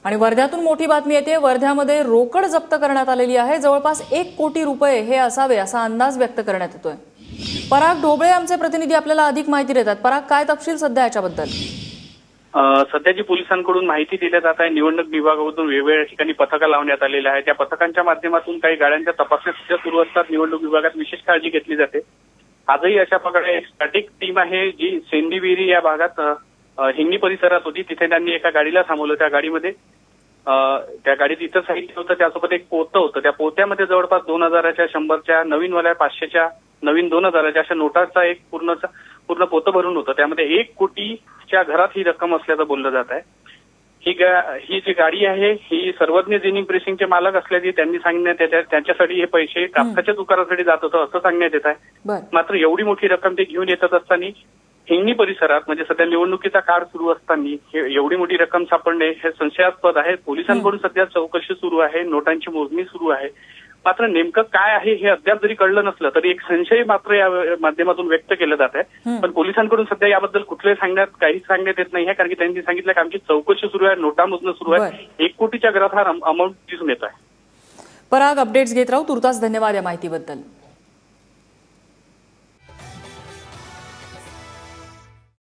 आणि वर्ध्यातून मोठी बातमी येते। वर्ध्यामध्ये रोकड जप्त करण्यात आलेली आहे। जवळपास 1 कोटी रुपये हे असावे असा अंदाज व्यक्त करण्यात येतोय। पराग ढोबळे आमचे प्रतिनिधी आपल्याला अधिक माहिती देतात। पराग, काय तपशील सध्या याच्याबद्दल? सध्याची पोलिसांकडून माहिती दिली जात आहे। निवडणूक विभागाकडून वेगवेगळ्या ठिकाणी पथकं लावण्यात आलेल्या आहेत। त्या पथकांच्या माध्यमातून काही गाड्यांच्या तपासण्या सध्या सुरू असतात। निवडणूक विभागात विशेष काळजी घेतली जाते। आजही अशा प्रकारे एक स्टॅटिक टीम आहे जी सेंदीविहिरी या भागात हिंगणी परिसरात होती। तिथे त्यांनी एका गाडीला थांबवलं। त्या गाडीमध्ये त्या गाडीत इतर साहित्य होतं, त्यासोबत एक पोतं होतं। त्या पोत्यामध्ये जवळपास 2000च्या, 100च्या, नवीनवाल्या 500च्या, नवीन 2000च्या अशा नोटांचा एक पूर्ण पोतं भरून होतं। त्यामध्ये 1 कोटीच्या घरात ही रक्कम असल्याचं बोललं जात आहे। ही जी गाडी आहे ही सर्वज्ञ जिनिंग प्रेसिंगचे मालक असल्याचे त्यांनी सांगण्यात येत आहे। त्यांच्यासाठी हे पैसे कापसाच्या दुकानासाठी जात होतं असं सांगण्यात येत आहे। मात्र एवढी मोठी रक्कम ते घेऊन येत असताना हिंगणी परिसरात म्हणजे सध्या निवडणुकीचा काळ सुरू असताना एवढी मोठी रक्कम सापडणे हे संशयास्पद आहे। पोलिसांकडून सध्या चौकशी सुरू आहे, नोटांची मोजणी सुरू आहे। मात्र नेमकं काय आहे हे अद्याप जरी कळलं नसलं तरी एक संशय मात्र या माध्यमातून व्यक्त केला जात आहे। पण पोलिसांकडून सध्या याबद्दल काहीच सांगण्यात येत नाही, कारण की त्यांनी सांगितलं की आमची चौकशी सुरू आहे, नोटा मोजणं सुरू आहे। 1 कोटीच्या घरात हा अमाऊंट दिसून येत आहे। पराग, अपडेट्स घेत राहू। तुर्तास धन्यवाद या माहितीबद्दल।